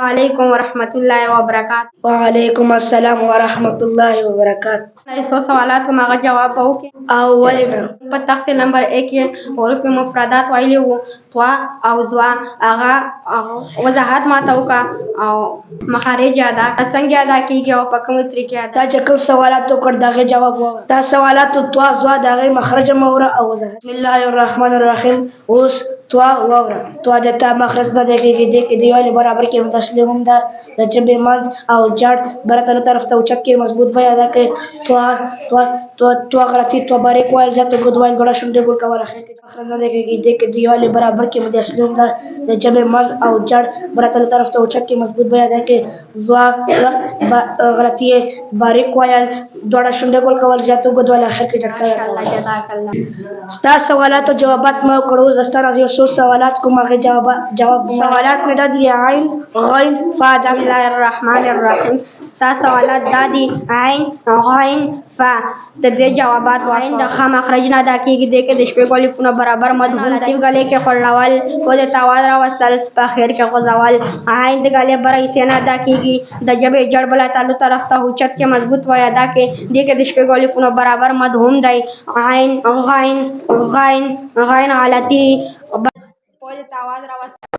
वालेकुम वरहमतुल्लाहि वबरकात। वालेकुम अस्सलाम वरहमतुल्लाहि वबरकात। 100 सवालात को मगर जवाब हो के अवलिना په تخت نمبر 1 کې حروف مفردات ویلي وو طوا او زوا هغه وضاحت ما ته وکړه او مخارج ادا څنګه ادا کیږي او په کومه طریقې ادا. دا چې کوم سوالات وکړ دغه جواب ووایه. دا سوالات توا زوا دغه مخرج موره او وضاحت. بسم الله الرحمن الرحیم. اوس توا ووره. توا د تا مخرج نه دی کېږي د دیوالې برابر کې متصل هم ده د ژبې منځ او جړ برتنه طرف ته اوچت کې مضبوط بیه ادا کوي. توا غلطي توا باریک وایل زیاته ګود وایل ګړه شونډې ګول کول اخر کې مخرج نه دی کېږي د دیوالې برابر کې متصل هم ده د ژبې منځ او جړ برتنه طرف ته اوچت کې مضبوط بیه ادا کوي. زوا غلطي باریک وایل دوړه شونډې ګول کول زیاته ګود وایل اخر کې جټکا. ماشاءالله جزاک الله. ستا سوالات او جوابات ما کړو زستا راځي یو څو سوالات کوم هغه جواب سوالات مې دا دي عین غین فا. بسم الله الرحمن الرحیم. ستا سوالات دا دي عین غین فا. د دې جوابات وایي د خ مخرج نه ادا کیږي د کې د شپې الفونه برابر مدغم تیو غلې کې خړلول او د تاوال را وصل په اخر کې غزوال. عین د غلې برای سینه ادا کیږي د جبه جړ بل تعالی طرف ته اوچت کې مضبوط وای ادا کې د کې د شپې الفونه برابر مدغم دی. عین غین غین غین غلطی او د تاوال را وصل